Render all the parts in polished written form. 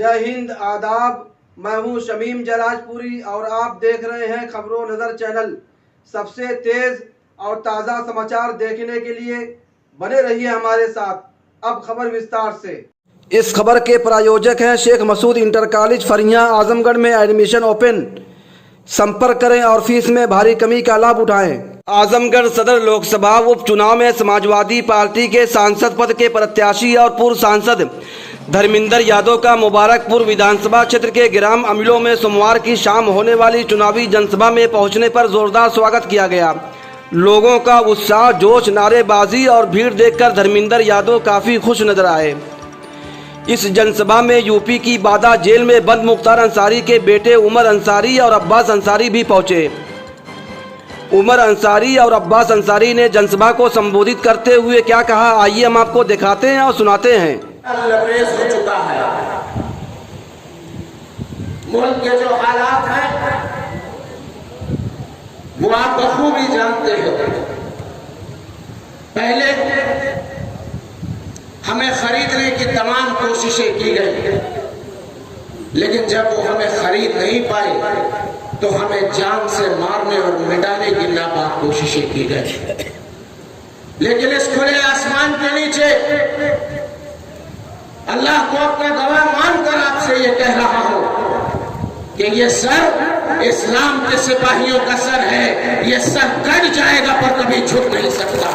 जय हिंद, आदाब। मैं हूं शमीम जराजपुरी और आप देख रहे हैं खबरों नज़र चैनल। सबसे तेज़ और ताज़ा समाचार देखने के लिए बने रहिए हमारे साथ। अब खबर विस्तार से। इस खबर के प्रायोजक हैं शेख मसूद इंटर कॉलेज फरियां, आजमगढ़ में एडमिशन ओपन। संपर्क करें और फीस में भारी कमी का लाभ उठाएं। आजमगढ़ सदर लोकसभा उपचुनाव में समाजवादी पार्टी के सांसद पद के प्रत्याशी और पूर्व सांसद धर्मेंद्र यादव का मुबारकपुर विधानसभा क्षेत्र के ग्राम अमिलो में सोमवार की शाम होने वाली चुनावी जनसभा में पहुंचने पर जोरदार स्वागत किया गया। लोगों का उत्साह, जोश, नारेबाजी और भीड़ देखकर धर्मेंद्र यादव काफी खुश नजर आए। इस जनसभा में यूपी की बादा जेल में बंद मुख्तार अंसारी के बेटे उमर अंसारी और अब्बास अंसारी भी पहुंचे। उमर अंसारी और अब्बास अंसारी ने जनसभा को संबोधित करते हुए क्या कहा, आइए हम आपको दिखाते हैं और सुनाते हैं। लबरेज हो चुका है। मुल्क के जो हालात हैं वो आप बखूबी जानते हो। पहले हमें खरीदने की तमाम कोशिशें की गई, लेकिन जब वो हमें खरीद नहीं पाए तो हमें जान से मारने और मिटाने की नापाक कोशिशें की गई। लेकिन इस खुले आसमान के नीचे अल्लाह को अपना गवाह मानकर आपसे ये कह रहा हूं कि ये सर इस्लाम के सिपाहियों का सर है। ये सर कट जाएगा पर कभी झुक नहीं सकता।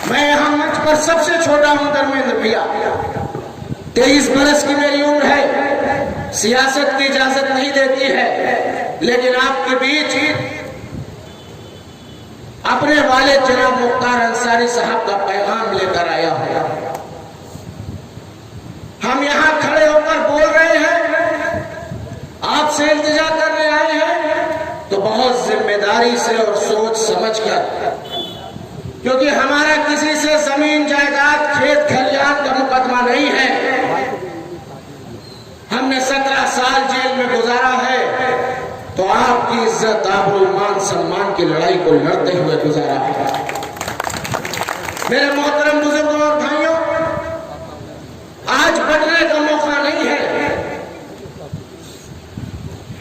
मैं यहां मंच पर सबसे छोटा हूं धर्मेंद्र भैया। 23 बरस की मेरी उम्र है। सियासत की इजाजत नहीं देती है, लेकिन आपके बीच अपने वाले जनाब मुख्तार अंसारी साहब का पैगाम लेकर आया हूं। हम यहां खड़े होकर बोल रहे हैं, आपसे इल्तिजा करने आए हैं तो बहुत जिम्मेदारी से और सोच समझकर, क्योंकि हमारा किसी से जमीन जायदाद खेत खलियान का मुकदमा नहीं है। हमने 17 साल जेल में गुजारा है तो आपकी इज्जत, आबरू, मान सम्मान की लड़ाई को लड़ते हुए गुजारा है। मेरे मोहतरम बुजुर्गों और भाइयों, आज बढ़ने का मौका नहीं है।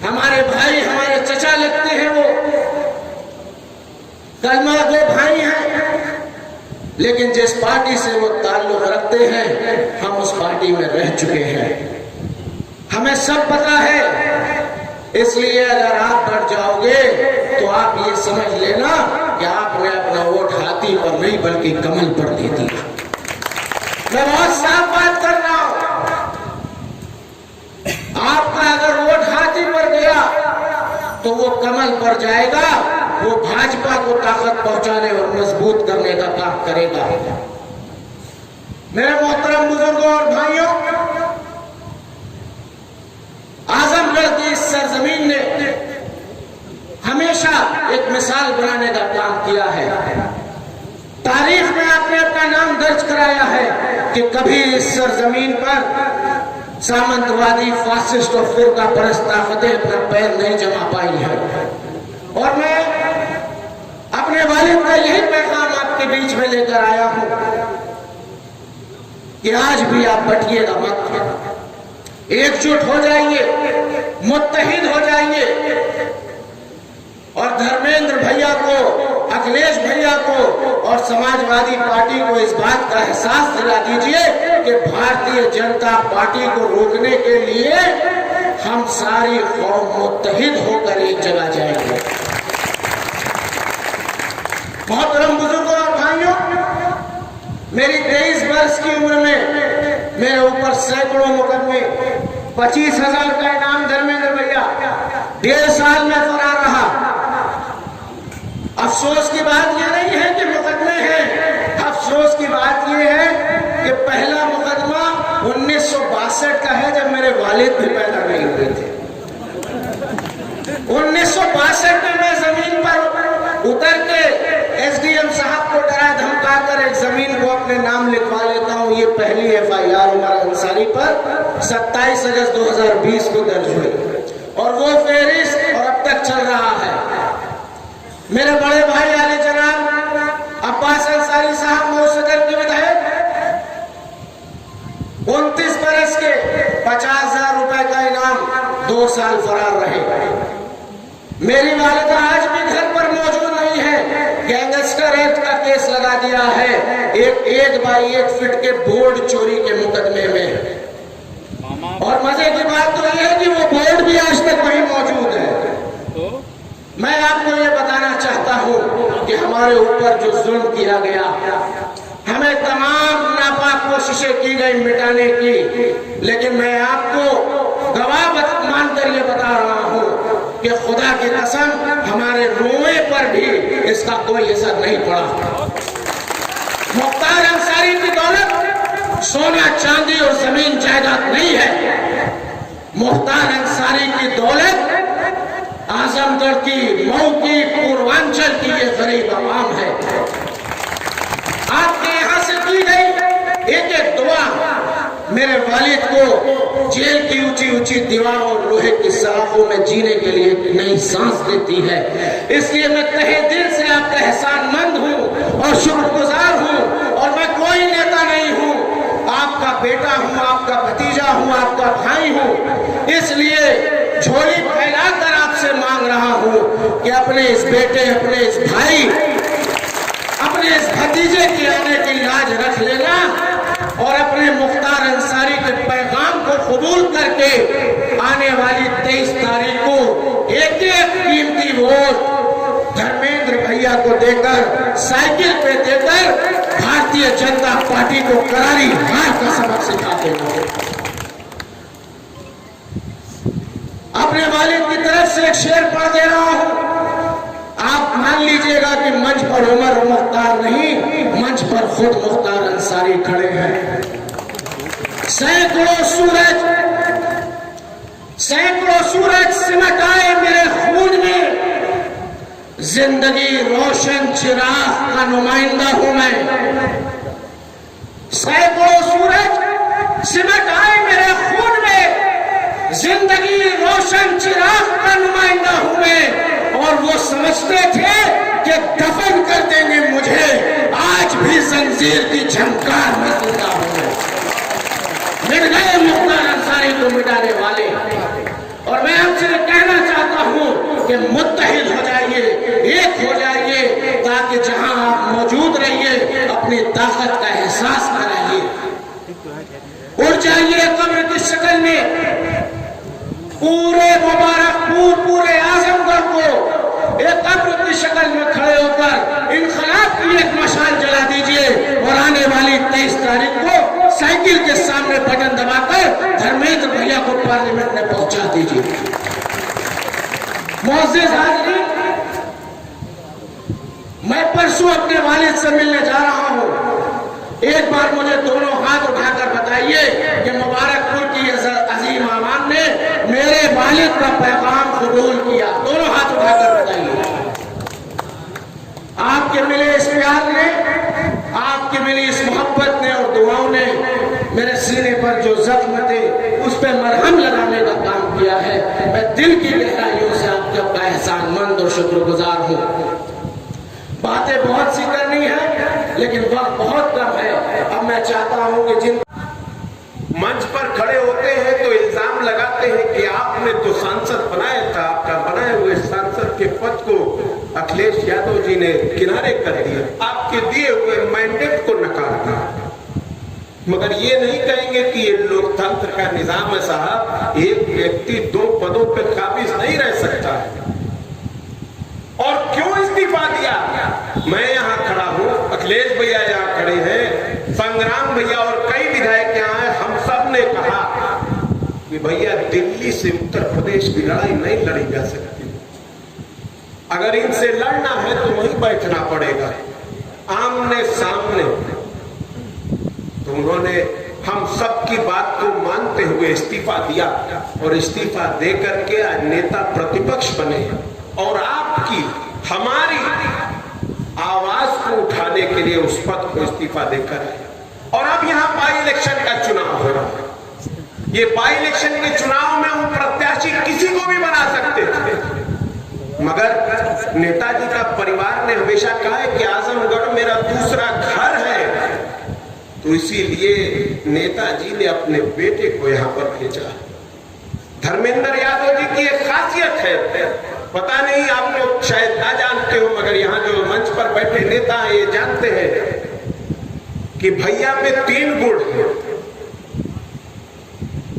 हमारे भाई, हमारे चचा लगते हैं, वो कलमा गो भाई हैं, लेकिन जिस पार्टी से वो ताल्लुक रखते हैं हम उस पार्टी में रह चुके हैं। हमें सब पता है। इसलिए अगर आप बढ़ जाओगे तो आप ये समझ लेना कि आपने अपना वोट हाथी पर नहीं बल्कि कमल पर दे दिया। मैं बहुत साफ बात कर रहा हूं। आपका अगर वोट हाथी पर गया तो वो कमल पर जाएगा। वो भाजपा को ताकत पहुंचाने और मजबूत करने का काम करेगा। मेरे मोहतरम बुजुर्गों और भाइयों, आजमगढ़ की इस सरजमीन ने हमेशा एक मिसाल बनाने का काम किया है। तारीख में आपने अपना नाम दर्ज कराया है कि कभी इस सरजमीन पर सामंतवादी, फासिस्ट और फिरका परस्त ताकतें अपना पैर नहीं जमा पाई है। और मैं अपने वालिद का यही पैगाम आपके बीच में लेकर आया हूं कि आज भी आप बटिएगा मत, एकजुट हो जाइए, मुत्तहिद हो जाइए और धर्मेंद्र भैया को, अखिलेश भैया को और समाजवादी पार्टी को इस बात का एहसास दिला दीजिए कि भारतीय जनता पार्टी को रोकने के लिए हम सारी कौम मुत्तहिद होकर एक जगह जाएंगे। मोहतरम बुजुर्गों और भाइयों, मेरी 23 वर्ष की उम्र में मेरे ऊपर सैकड़ों मुकदमे, 25,000 का इनाम धर्मेंद्र भैया, 1.5 साल में फरार रहा। अफसोस की बात यह नहीं है कि मुकदमे हैं, अफसोस की बात यह है कि पहला मुकदमा 1962 का है, जब मेरे वालिद भी पैदा नहीं हुए थे। 1962 में मैं जमीन पर उतर के एसडीएम साहब को डरा धमकाकर एक जमीन को अपने नाम लिखवा लेता हूं। ये पहली एफआईआर उमर अंसारी पर 27 अगस्त 2020 को दर्ज हुई और वो फेरिस्त और अब तक चल रहा है। मेरे बड़े भाई आले जनाब अब्बास अंसारी साहब मऊ सदर के विधायक, 2 साल फरार रहे। मेरी वालिदा आज भी घर पर मौजूद नहीं है। गैंगस्टर एक्ट का केस लगा दिया है एक 1 बाई 1 फीट के बोर्ड चोरी के मुकदमे में। और मजे की बात तो यह है कि वो बोर्ड भी आज तक वहीं मौजूद है। मैं आपको ये बताना चाहता हूँ कि हमारे ऊपर जो जुल्म किया गया, हमें तमाम नापाक कोशिशें की गई मिटाने की, लेकिन मैं आपको गवाह मानकर ये बता रहा हूँ कि खुदा की कसम हमारे रोए पर भी इसका कोई असर नहीं पड़ा। मुख्तार अंसारी की दौलत सोना चांदी और जमीन जायदाद नहीं है। मुख्तार अंसारी की दौलत आजमगढ़ की, मऊ की, पूर्वांचल की ये गरीब आवाम है। आपके यहां से की गई एक एक दुआ मेरे वालिद को जेल की ऊंची ऊंची दीवारों और लोहे की सलाखों में जीने के लिए एक नई सांस देती है। इसलिए मैं तहे दिल से आपका एहसानमंद हूं और शुक्रगुजार हूं। और मैं कोई नेता नहीं हूं, आपका बेटा हूं, आपका भतीजा हूं, आपका भाई हूं। इसलिए झोली फैलाकर आपसे मांग रहा हूं कि अपने इस बेटे, अपने इस भाई, अपने इस भतीजे की आने की लाज रख लेना और अपने मुख्तार अंसारी के पैगाम को कबूल करके आने वाली 23 तारीख को एक एक कीमती वोट धर्मेंद्र भैया को देकर, साइकिल पे देकर भारतीय जनता पार्टी को करारी हार का सबक सिखाते हैं। अपने वालिद की तरफ से एक शेर पढ़ दे रहा हूं। आप मान लीजिएगा कि मंच पर उमर मुख्तार नहीं, मंच पर खुद मुख्तार अंसारी खड़े हैं। सैकड़ों सूरज सिमट आए मेरे खून में, जिंदगी रोशन चिराग का नुमाइंदा हूं मैं। सैकड़ों सूरज सिमट आए मेरे खून में, जिंदगी रोशन चिराग का नुमाइंदा हूं मैं। और वो समझते थे कि दफन कर देंगे मुझे, आज भी जंजीर की झंकार में जिंदा हूं। मिट गए मुख्तार अंसारी को मिटाने वाले। और मैं आपसे कहना चाहता हूं कि मुत्तहिद हो जाइए, एक हो जाइए, ताकि जहां आप मौजूद रहिए अपनी ताकत का एहसास कराइए। उड़ जाइए कब्र की शक्ल में, पूरे मुबारकपुर, पूरे आजमगढ़ को एक कब्र की शक्ल में खड़े होकर इनकलाब की एक मशाल जला दीजिए और आने वाली 23 तारीख को साइकिल के सामने बटन दबाकर धर्मेंद्र भैया को पार्लियामेंट में पहुंचा दीजिए। मुअज़्ज़िज़ हाज़रीन, मैं परसों अपने वालिद से मिलने जा रहा हूं। एक बार मुझे दोनों हाथ उठाकर बताइए कि मुबारकपुर की अजीम आवाम ने मेरे वालिद का पैगाम कबूल किया। दोनों हाथ उठाकर बताइए। आपके मिले इस प्यार ने, आपके मिली इस मोहब्बत ने और दुआओं ने मेरे सीने पर जो जख्म थे उस पर मरहम लगाने का काम किया है। मैं दिल की गहराइयों से आपका एहसानमंद और शुक्रगुजार हूं। बातें बहुत सी करनी है लेकिन वक्त बहुत कम है। अब मैं चाहता हूं कि जिन मंच पर खड़े होते हैं तो इल्जाम लगाते हैं कि आपने तो सांसद बनाया था, आपका बनाए हुए सांसद के पद को अखिलेश यादव जी ने किनारे कर दिया, आपके दिए हुए मैंडेट को नकार दिया। मगर ये नहीं कहेंगे कि ये लोकतंत्र का निजाम है साहब, एक व्यक्ति 2 पदों पर काबिज नहीं रह सकता है। और क्यों इस्तीफा दिया? मैं यहाँ खड़ा हूँ, अखिलेश भैया यहाँ खड़े हैं, संग्राम भैया और कई विधायक यहाँ हैं। हम सब ने कहा कि भैया दिल्ली से उत्तर प्रदेश की लड़ाई नहीं लड़ी जा सकती, अगर इनसे लड़ना है तो वहीं बैठना पड़ेगा आमने सामने। तो उन्होंने हम सब की बात को मानते हुए इस्तीफा दिया और इस्तीफा दे करके आज नेता प्रतिपक्ष बने और आपकी हमारी आवाज को उठाने के लिए उस पद को इस्तीफा देकर आए। और अब यहाँ बाई इलेक्शन का चुनाव हो रहा है। ये बाई इलेक्शन के चुनाव में हम प्रत्याशी किसी को भी बना सकते थे, मगर नेताजी का परिवार ने हमेशा कहा है कि आजमगढ़ मेरा दूसरा घर है, तो इसीलिए नेताजी ने अपने बेटे को यहाँ पर भेजा। धर्मेंद्र यादव जी खासियत है, पता नहीं आप लोग शायद ना जानते हो, मगर यहाँ जो मंच पर बैठे नेता हैं ये जानते हैं कि भैया में 3 गुण हैं।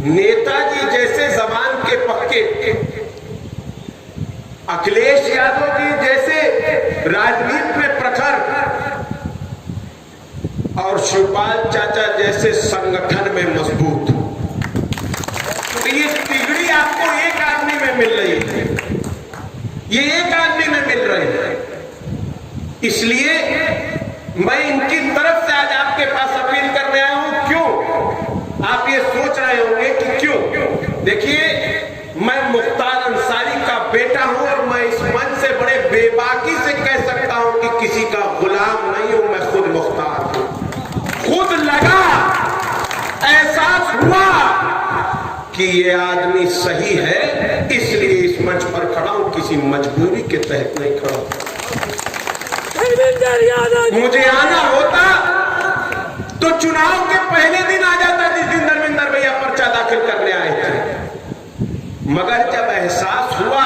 नेताजी जैसे जबान के पक्के, अखिलेश यादव जी जैसे राजनीति में प्रखर और शिवपाल चाचा जैसे संगठन में मजबूत। तो ये तिगड़ी आपको एक आदमी में मिल रही है, ये एक आदमी में मिल रही है। इसलिए मैं इनकी तरफ से आज आपके पास अपील करने आया हूं। क्यों? आप ये सोच रहे होंगे कि क्यों? देखिए, मैं मुख्तार अंसारी का बेटा हूं और मैं इस मंच से बड़े बेबाकी से कह सकता हूं कि किसी का गुलाम नहीं हूं, मैं खुद मुख्तार हूं। खुद लगा, एहसास हुआ कि ये आदमी सही है, इसलिए इस मंच पर खड़ा हूं, किसी मजबूरी के तहत नहीं खड़ा हूं। मुझे आना होता तो चुनाव के पहले दिन आ जाता, जिस दिन धर्मेंद्र भैया पर्चा दाखिल करने आए थे। मगर जब एहसास हुआ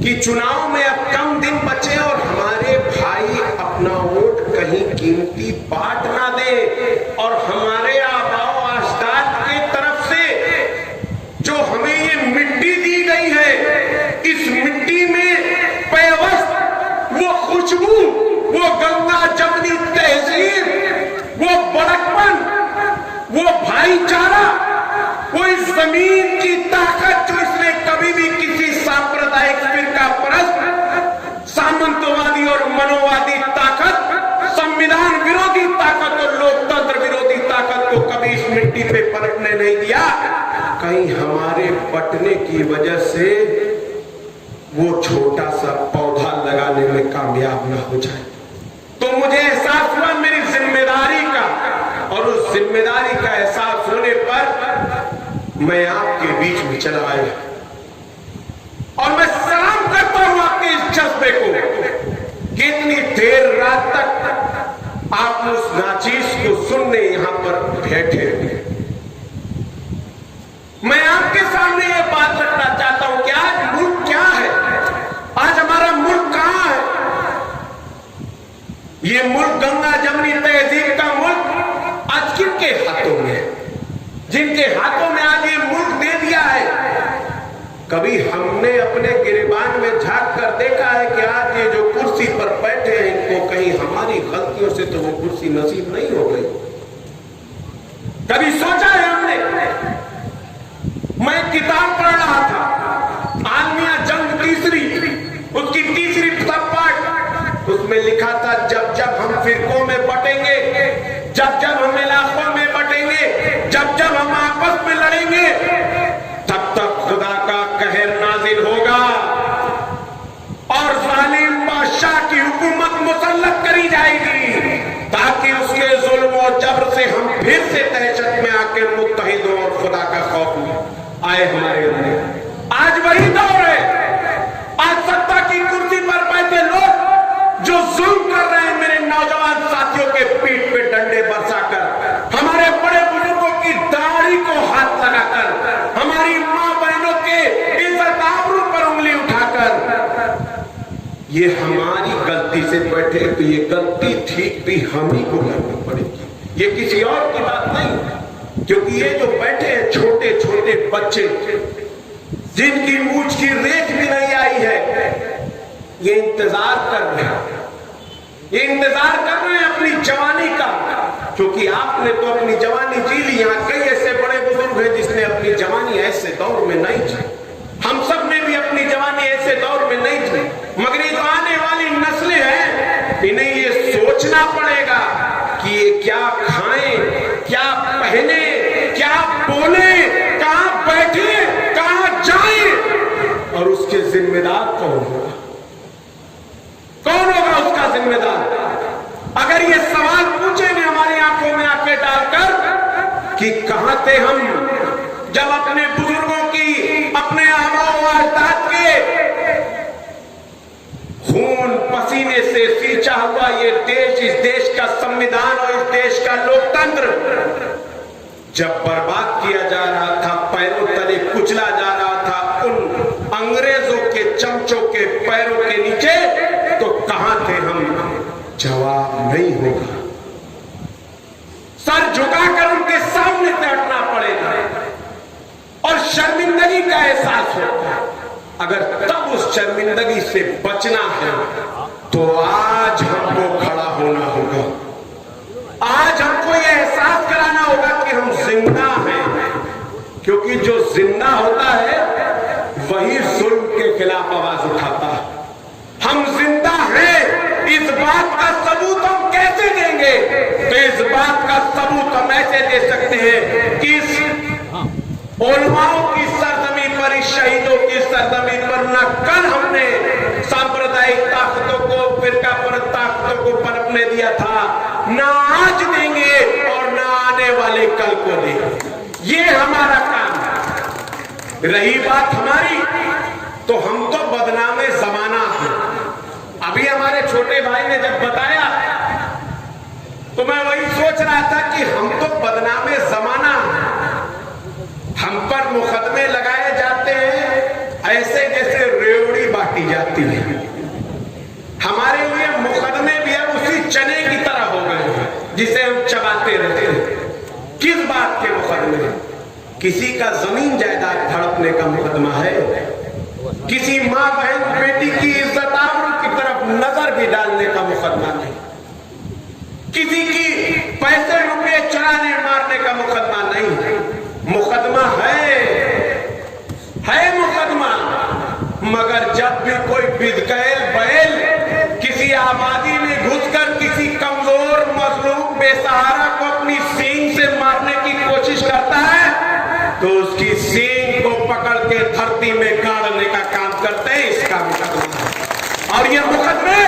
कि चुनाव में अब कम दिन बचे और हमारे भाई अपना वोट कहीं कीमती बांट ना दे, और हमारे आबाओ अजदाद की तरफ से जो हमें ये मिट्टी दी गई है, इस मिट्टी में पेवस्त वो खुशबू, वो गंगा जमनी तहजीब, वो बड़कपन, वो भाईचारा, वो इस जमीन की ताकत जो इसने कभी भी किसी सांप्रदायिक फिरका परस्त, सामंतवादी और मनोवादी ताकत, संविधान विरोधी ताकत और लोकतंत्र विरोधी ताकत को कभी इस मिट्टी पे पलटने नहीं दिया। कहीं हमारे बटने की वजह से वो छोटा सा पौधा लगाने में कामयाब ना हो जाए। तो मुझे एहसास हुआ मेरी जिम्मेदारी का, और उस जिम्मेदारी का एहसास होने पर मैं आपके बीच में चला आया। और मैं सलाम करता हूं आपके इस जज्बे को कि इतनी देर रात तक आप उस नाचीज को सुनने यहां पर बैठे हुए। मैं आपके सामने ये बात रखना चाहता हूं कि आज मुल्क क्या है, आज हमारा मुल्क कहां है। ये मुल्क गंगा जमनी तहजीब का मुल्क आज किनके हाथों में है? जिनके हाथों में आज ये मुल्क दे दिया है। कभी हमने अपने गिरबान में झांक कर देखा है कि आज ये जो कुर्सी पर बैठे हैं, इनको कहीं हमारी गलतियों से तो वो कुर्सी नसीब नहीं हो गई? कभी सोचा है हमने? मैं किताब पढ़ रहा था, आलमिया जंग तीसरी, उसकी तीसरी पार्ट, उसमें लिखा था जब जब हम फिरकों में बटेंगे, जब जब हम इलाकों में बटेंगे, जब जब हम आपस में लड़ेंगे, तब तक खुदा का कहर नाजिल होगा और जालिम बादशाह की हुकूमत मुसल्लत करी जाएगी, ताकि उसके जुल्म और जबर से हम फिर से दहशत में आकर मुत्तहिद हों और खुदा का खौफ आए हमारे अंदर। आज वही दौर है। आज सत्ता की कुर्सी पर बैठे लोग जो जुल्म कर रहे हैं मेरे नौजवान साथियों के पीठ पे डंडे बरसाकर, हमारे बड़े बुजुर्गों की दाढ़ी को हाथ लगाकर, हमारी मां बहनों के इज्जत आबरू पर उंगली उठाकर, ये हमारी गलती से बैठे, तो ये गलती ठीक भी हम ही को करनी पड़ेगी, ये किसी और की बात नहीं। क्योंकि ये जो बैठे हैं छोटे छोटे बच्चे, जिनकी मूंछ की रेख भी नहीं आई है, ये इंतजार कर रहे हैं, ये इंतजार कर रहे हैं अपनी जवानी का। क्योंकि आपने तो अपनी जवानी जी ली, यहाँ कई ऐसे बड़े बुजुर्ग हैं जिसने अपनी जवानी ऐसे दौर में नहीं जी। हम सब ने भी अपनी जवानी ऐसे दौर में नहीं जी, मगर ये जो आने वाली नस्लें हैं, इन्हें ये सोचना पड़ेगा कि ये क्या खाएं, क्या पहने, क्या बोले, कहां बैठे, कहां जाएं, और उसके जिम्मेदार कौन होगा? कौन होगा उसका जिम्मेदार? अगर ये सवाल पूछेंगे हमारी आंखों में आंखें डालकर कि कहां थे हम जब अपने बुजुर्गों की, अपने आबाओ अजदाद के खून पसीने से सींचा हुआ ये देश, इस देश का संविधान और इस देश का लोकतंत्र जब बर्बाद किया जा रहा था, पैरों तले कुचला जा रहा था, उन अंग्रेजों के चमचों के पैरों के नीचे, तो कहां थे हम? जवाब नहीं होगा। सर झुकाकर उनके सामने से हटना पड़ेगा और शर्मिंदगी का एहसास होगा। अगर तब उस शर्मिंदगी से बचना है तो आज हमको खड़ा होना होगा। आज हमको यह एहसास कराना होगा कि हम जिंदा हैं, क्योंकि जो जिंदा होता है वही जुल्म के खिलाफ आवाज उठाता है। हम जिंदा हैं, इस बात का सबूत हम कैसे देंगे? तो इस बात का सबूत हम ऐसे दे सकते हैं कि इस उलमाओं की सरजमी पर, इस शहीदों की सरजमी पर न कल हमने सांप्रदायिक ताकतों को, फिरका परस्त ताकतों को पनपने दिया था, ना आज देंगे और ना आने वाले कल को देंगे। ये हमारा काम है। रही बात हमारी, तो हम तो बदनामे जमाना हैं। अभी हमारे छोटे भाई ने जब बताया तो मैं वही सोच रहा था कि हम तो बदनामे जमाना हैं। हम पर मुकदमे लगाए जाते हैं ऐसे जैसे रेवड़ी बांटी जाती है। हमारे लिए मुकदमे भी अब उसी चने की तरह हो गए हैं जिसे हम चबाते रहते हैं। किस बात के मुकदमे? किसी का जमीन जायदाद हड़पने का मुकदमा है, किसी माँ बहन बेटी की इज्जत आबरू की तरफ नजर भी डालने का मुकदमा नहीं, किसी की पैसे रुपए चुराने मारने का मुकदमा नहीं। मुकदमा है मुकदमा, मगर जब भी कोई बिदकैल बैल किसी आबादी में घुसकर किसी कमजोर मजलूम बेसहारा को अपनी सींग से मारने की कोशिश करता है तो उसकी सींग को पकड़ के धरती में गाड़ने का काम करते हैं। इसका मुकदमा है। और ये मुकदमे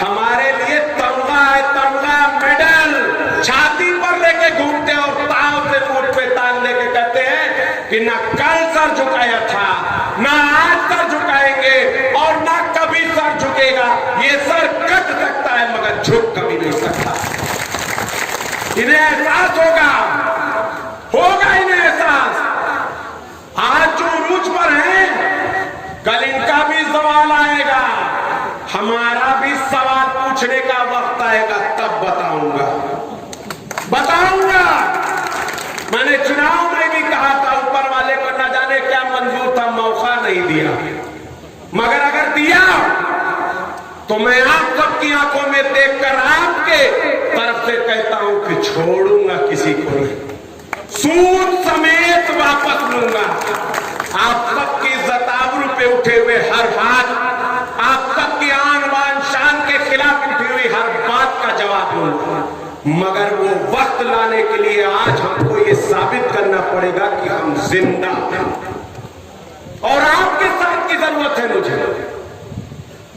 हमारे लिए तमगा है, तमगा मेडल छाती पर लेके घूमते और ताव से मुंह पे तान लेके कहते हैं कि ना कल सर झुकाया था, ना आज सर झुकाएंगे और ना कभी सर झुकेगा। ये सर कट सकता है मगर झुक कभी नहीं सकता। इन्हें एहसास होगा इन्हें एहसास। आज जो रूज पर है कल इनका भी सवाल आएगा, हमारा भी सवाल पूछने का वक्त आएगा, तब बताऊंगा। मैंने चुनाव में भी कहा था ऊपर वाले को न जाने क्या मंजूर था, मौका नहीं दिया, मगर अगर दिया तो मैं आप सबकी आंखों में देखकर आपके तरफ से कहता हूं कि छोड़ूंगा किसी को नहीं, सूद समेत वापस लूंगा। आप सबकी इज्जत आबरू पे उठे हुए हर हाथ, आप सबकी आन बान शान के खिलाफ उठी हुई हर बात का जवाब दूंगा। मगर वो वक्त लाने के लिए आज हमको ये साबित करना पड़ेगा कि हम जिंदा हैं और आपके साथ की जरूरत है मुझे,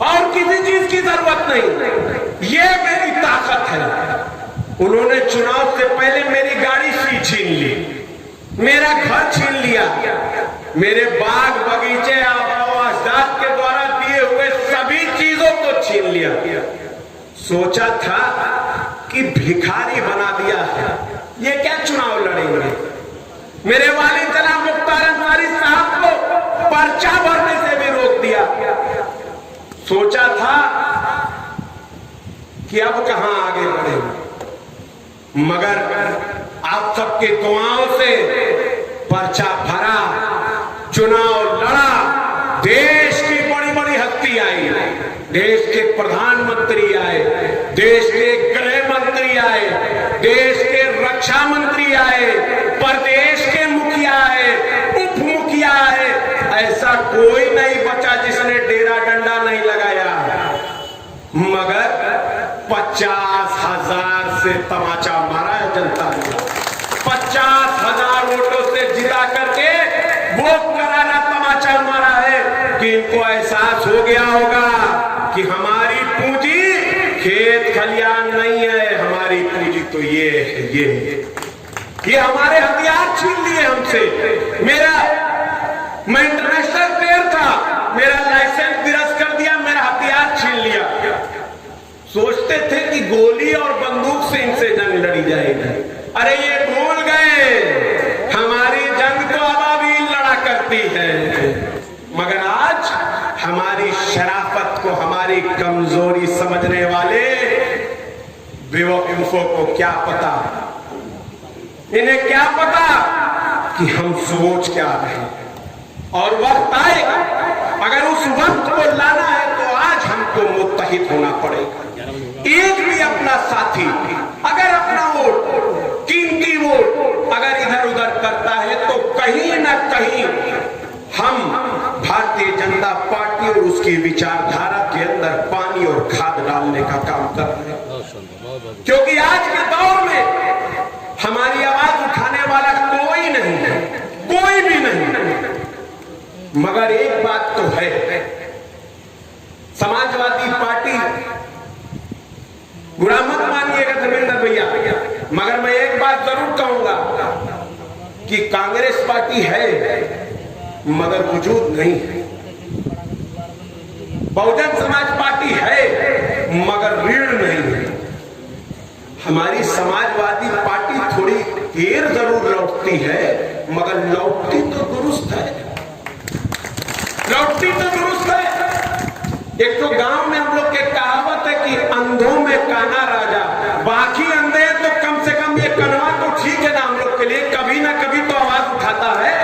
और किसी चीज की जरूरत नहीं। ये मेरी ताकत है। उन्होंने चुनाव से पहले मेरी गाड़ी छीन ली, मेरा घर छीन लिया, मेरे बाग बगीचे आबा अजदाद के द्वारा दिए हुए सभी चीजों को छीन लिया। सोचा था कि भिखारी बना दिया है, ये क्या चुनाव लड़ेंगे। मेरे वालिद जनाब मुख्तार अंसारी साहब को पर्चा भरने से भी रोक दिया। सोचा था कि अब कहां आगे बढ़ेंगे, मगर आप सबके दुआओं से पर्चा भरा, चुनाव लड़ा, देश की बड़ी बड़ी हस्ती आई, देश के प्रधानमंत्री आए, देश के गृह मंत्री आए, देश के रक्षा मंत्री आए, प्रदेश के मुखिया आए, उप मुखिया आए। ऐसा कोई नहीं बचा जिसने डेरा डंडा नहीं लगाया, मगर 50,000 से तमाचा मारा है जनता ने। 50,000 वोटों से जिता करके वोट कराना तमाचा मारा है कि इनको एहसास हो गया होगा कि हमारी पूंजी खेत खलियान नहीं है, हमारी पूंजी तो ये है, ये हमारे हथियार छीन लिए हमसे। मैं इंटरनेशनल प्लेयर था, मेरा लाइसेंस निरस्त कर दिया, मेरा हथियार छीन लिया। सोचते थे कि गोली और बंदूक से इनसे जंग लड़ी जाएगी, अरे ये भूल गए हमारी जंग तो अबाबील लड़ा करती है। मगर आज हमारी शराफत को, हमारी कमजोरी समझने वाले बेवकूफों को क्या पता, इन्हें क्या पता कि हम सोच क्या रहे हैं। और वक्त आएगा, अगर उस वक्त को लाना है तो आज हमको मुत्तहिद होना पड़ेगा। एक भी अपना साथी अगर अपना वोट, कीमती वोट अगर इधर उधर करता है तो कहीं ना कहीं हम भारतीय जनता पार्टी और उसकी विचारधारा के अंदर पानी और खाद डालने का काम कर रहे हैं। क्योंकि आज के दौर में हमारी आवाज उठाने वाला कोई नहीं है, कोई भी नहीं। मगर एक बात तो है, समाजवादी पार्टी, बुरा मत मानिएगा धर्मेंद्र भैया, मगर मैं एक बात जरूर कहूंगा कि कांग्रेस पार्टी है मगर वजूद नहीं है। बहुजन समाज पार्टी है मगर रीढ़ नहीं है। हमारी समाजवादी पार्टी थोड़ी देर जरूर लौटती है मगर लौटती तो दुरुस्त है, लौटती तो दुरुस्त है। एक तो गांव में हम लोग के कहावत है कि अंधों में काना राजा, बाकी अंधे तो कम से कम ये कनवा तो ठीक है ना हम लोग के लिए, कभी ना कभी तो आवाज उठाता है।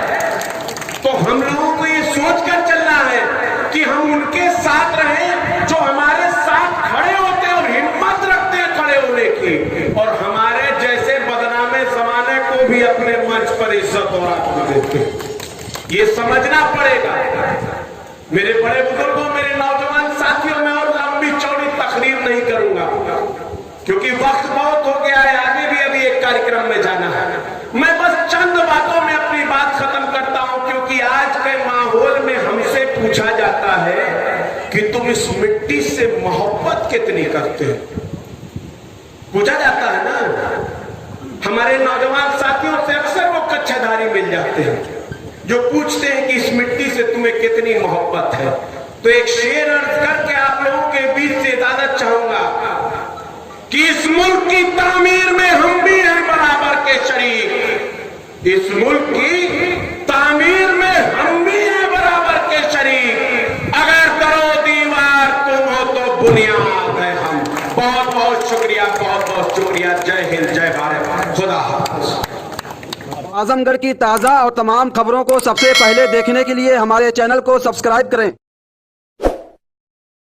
तो हम लोगों को ये सोच कर चलना है कि हम उनके साथ रहें जो हमारे साथ खड़े होते हैं और हिम्मत रखते हैं खड़े होने की, और हमारे जैसे बदनामे जमाने को भी अपने मंच पर इज्जत और आत्मा देते हैं। ये समझना पड़ेगा। मेरे बड़े बुजुर्गों, मेरे नौजवान साथियों, में और लंबी चौड़ी तकरीर नहीं करूंगा क्योंकि वक्त बहुत हो गया है, आगे भी अभी एक कार्यक्रम में जाना है। मैं बस चंद बातों में अपनी बात खत्म करता हूं क्योंकि आज के माहौल में हमसे पूछा जाता है कि तुम इस मिट्टी से मोहब्बत कितनी करते हो, पूछा जाता है ना। हमारे नौजवान साथियों से अक्सर वो कच्छाधारी मिल जाते हैं जो पूछते हैं कि इस मिट्टी से तुम्हें कितनी मोहब्बत है। तो एक शेर अर्ज करके आप लोगों के बीच से इजाजत चाहूंगा कि इस मुल्क की तामीर में हम भी हैं बराबर के शरीक, इस मुल्क की तामीर में हम भी हैं बराबर के शरीक। अगर करो दीवार तुम हो तो बुनियाद है हम। बहुत बहुत शुक्रिया, बहुत बहुत शुक्रिया। जय हिंद, जय भारत, खुदा हाफिज। आजमगढ़ की ताज़ा और तमाम खबरों को सबसे पहले देखने के लिए हमारे चैनल को सब्सक्राइब करें।